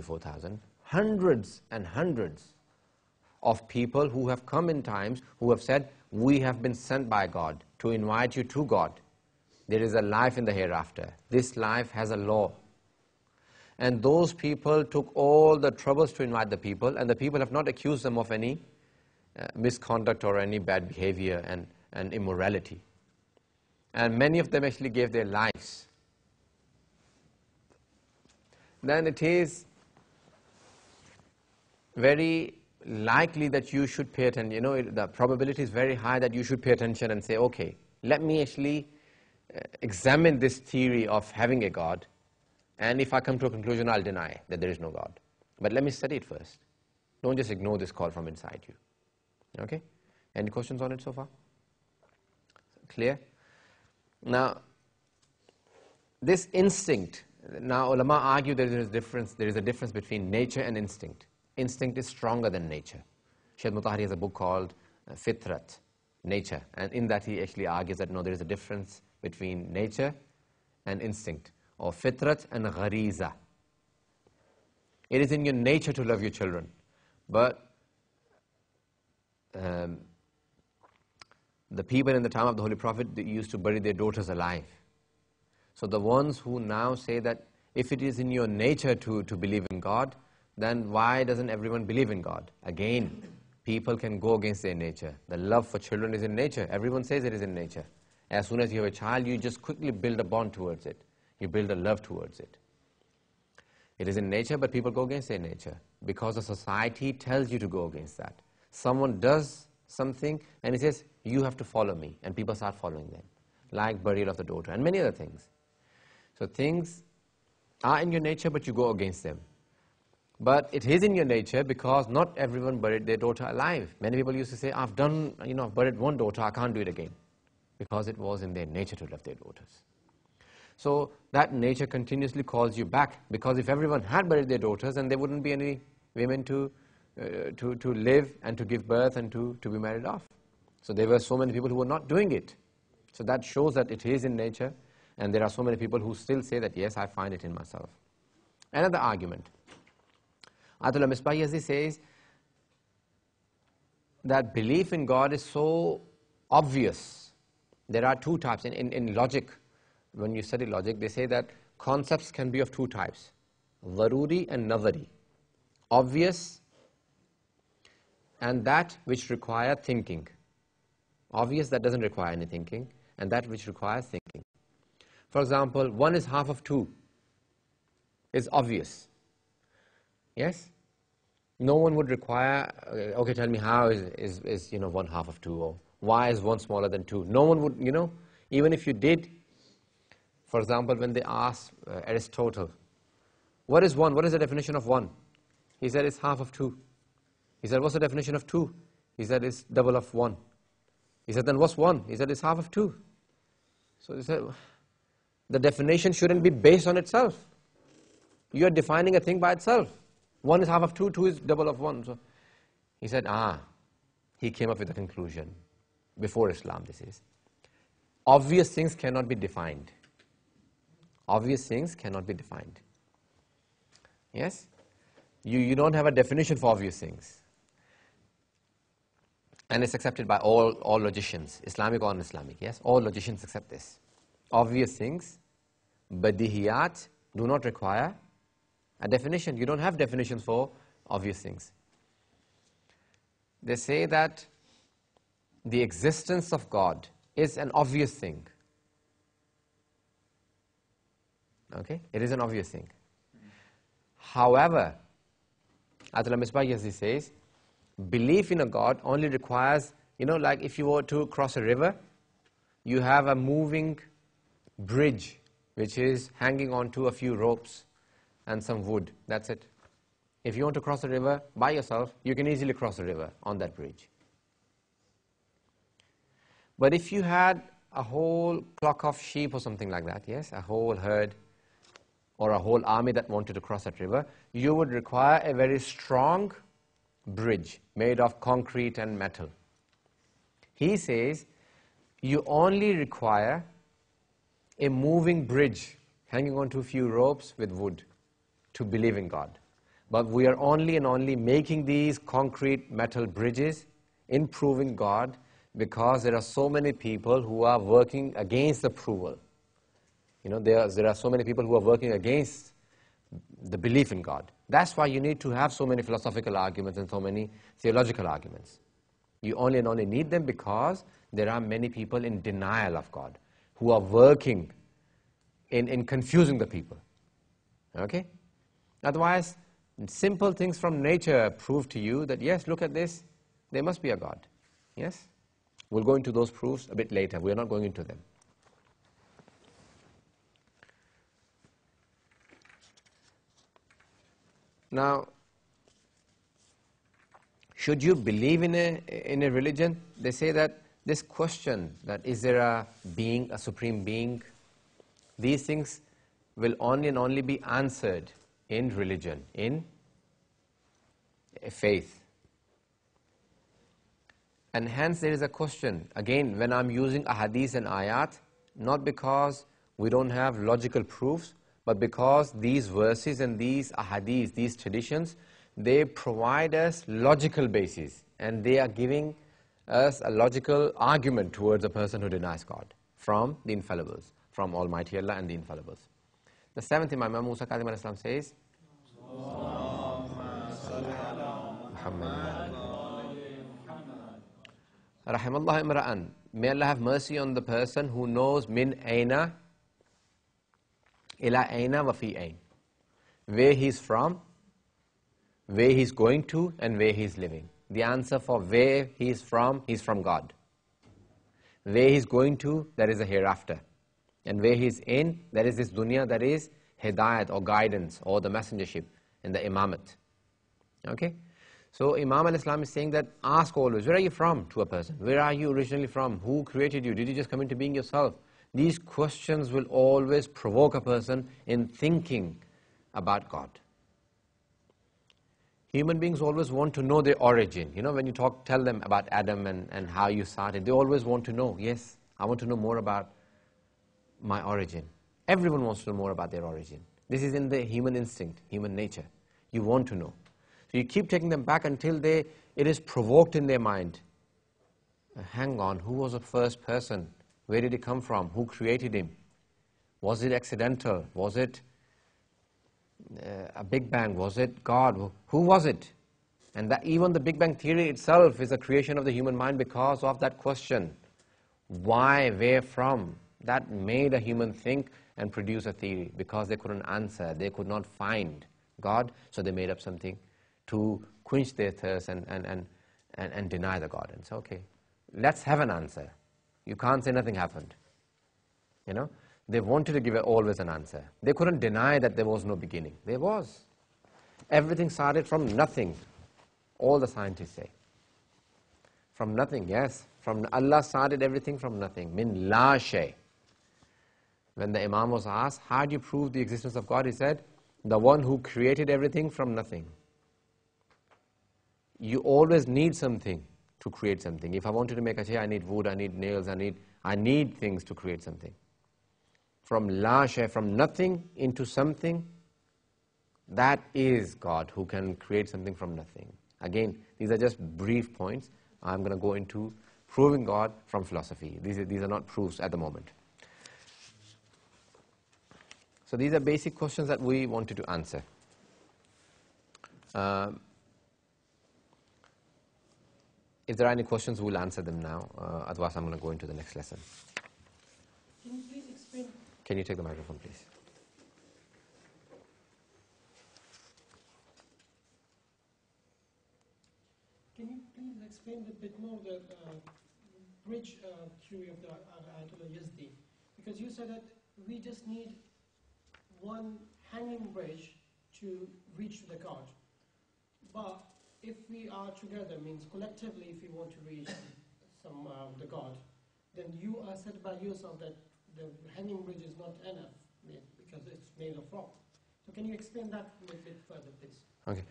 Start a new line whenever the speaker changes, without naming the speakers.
4,000. Hundreds and hundreds of people who have come in times who have said, we have been sent by God to invite you to God. There is a life in the hereafter. This life has a law. And those people took all the troubles to invite the people, and the people have not accused them of any misconduct or any bad behavior and immorality. And many of them actually gave their lives. Then it is very likely that you should pay attention. The probability is very high that you should pay attention and say, okay, let me actually examine this theory of having a God, and if I come to a conclusion, I'll deny that there is no God. But let me study it first. Don't just ignore this call from inside you. Okay? Any questions on it so far? Clear? Now, this instinct, now ulama argue there is a difference between nature and instinct. Instinct is stronger than nature. Shaykh Mutahari has a book called Fitrat, Nature, and in that he actually argues that no, there is a difference between nature and instinct, or fitrat and ghariza. It is in your nature to love your children, but the people in the time of the Holy Prophet, they used to bury their daughters alive. So the ones who now say that if it is in your nature to believe in God, then why doesn't everyone believe in God? Again, people can go against their nature. The love for children is in nature. Everyone says it is in nature. As soon as you have a child, you just quickly build a bond towards it. You build a love towards it. It is in nature, but people go against their nature because the society tells you to go against that. Someone does something and he says, you have to follow me, and people start following them, like burial of the daughter and many other things. So things are in your nature, but you go against them. But it is in your nature because not everyone buried their daughter alive. Many people used to say, I've buried one daughter, I can't do it again. Because it was in their nature to love their daughters. So that nature continuously calls you back, because if everyone had buried their daughters, then there wouldn't be any women to live and to give birth and to be married off. So there were so many people who were not doing it. So that shows that it is in nature, and there are so many people who still say that, yes, I find it in myself. Another argument. Ayatollah Misbah Yazdi says that belief in God is so obvious. There are two types. In logic, when you study logic, they say that concepts can be of two types, dharuri and nadhari. Obvious and that which require thinking. Obvious, that doesn't require any thinking, and that which requires thinking. For example, 1 is half of 2 is obvious. Yes? No one would require, okay, tell me how is 1 half of 2, or why is 1 smaller than 2? No one would, even if you did, for example, when they asked Aristotle, what is 1? What is the definition of 1? He said it's half of 2. He said, what's the definition of 2? He said it's double of 1. He said, then what's 1? He said it's half of 2. So he said, the definition shouldn't be based on itself. You are defining a thing by itself. 1 is half of 2, 2 is double of 1. So he said, he came up with a conclusion. Before Islam, this is. Obvious things cannot be defined. Obvious things cannot be defined. Yes? You don't have a definition for obvious things. And it's accepted by all logicians, Islamic or non-Islamic. Yes? All logicians accept this. Obvious things, badihiyat, do not require a definition. You don't have definitions for obvious things. They say that the existence of God is an obvious thing. Okay? It is an obvious thing. However, Ayatollah Misbah Yazdi says, belief in a God only requires, like if you were to cross a river, you have a moving bridge which is hanging onto a few ropes and some wood. That's it. If you want to cross a river by yourself, you can easily cross a river on that bridge. But if you had a whole flock of sheep or something like that, yes, a whole herd or a whole army that wanted to cross that river, you would require a very strong bridge made of concrete and metal. He says you only require a moving bridge hanging onto a few ropes with wood to believe in God. But we are only and only making these concrete metal bridges in proving God because there are so many people who are working against approval. You know, there are so many people who are working against the belief in God. That's why you need to have so many philosophical arguments and so many theological arguments. You only and only need them because there are many people in denial of God who are working in confusing the people. Okay? Otherwise, simple things from nature prove to you that, yes, look at this, there must be a God. Yes? We'll go into those proofs a bit later. We're not going into them. Now, should you believe in a religion? They say that this question, that is there a being, a supreme being, these things will only and only be answered in religion, in faith. And hence there is a question, again, when I'm using ahadith and ayat, not because we don't have logical proofs, but because these verses and these ahadith, these traditions, they provide us logical basis, and they are giving us a logical argument towards a person who denies God from the infallibles, from Almighty Allah and the infallibles. The seventh Imam Musa Kazim alayhi salam says, Rahimallah imra'an, may Allah have mercy on the person who knows min aina ila aina wa fi ain, where he's from, where he's going to, and where he's living. The answer for where he's from God. Where he's going to, that is a hereafter. And where he's in, that is this dunya, that is hidayat or guidance or the messengership and the imamat. Okay? So Imam al-Islam is saying that ask always, where are you from to a person? Where are you originally from? Who created you? Did you just come into being yourself? These questions will always provoke a person in thinking about God. Human beings always want to know their origin. You know, when you tell them about Adam and how you started, they always want to know, yes, I want to know more about my origin. Everyone wants to know more about their origin. This is in the human instinct, human nature. You want to know. So you keep taking them back until it is provoked in their mind. Hang on, who was the first person? Where did he come from? Who created him? Was it accidental? Was it a Big Bang? Was it God? Who was it? And that even the Big Bang theory itself is a creation of the human mind because of that question. Why, where from? That made a human think and produce a theory because they couldn't answer. They could not find God, so they made up something to quench their thirst and deny the God. And say, okay, let's have an answer. You can't say nothing happened. You know? They wanted to give always an answer. They couldn't deny that there was no beginning. There was. Everything started from nothing. All the scientists say. From nothing, yes. From Allah started everything from nothing. Min la shay. When the Imam was asked, how do you prove the existence of God? He said, the one who created everything from nothing. You always need something to create something. If I wanted to make a chair, I need wood, I need nails, I need things to create something. From la shay, from nothing into something, that is God who can create something from nothing. Again, these are just brief points. I'm going to go into proving God from philosophy. These are not proofs at the moment. So these are basic questions that we wanted to answer. If there are any questions, we'll answer them now. Otherwise, I'm going to go into the next lesson.
Can you please explain?
Can you take the microphone, please?
Can you please explain a bit more the bridge theory of the Ayatollah Yazdi? Because you said that we just need one hanging bridge to reach the God. But if we are together, means collectively, if we want to reach the God, then you are said by yourself that the hanging bridge is not enough because it's made of rock. So can you explain that a little bit further, please?
Okay.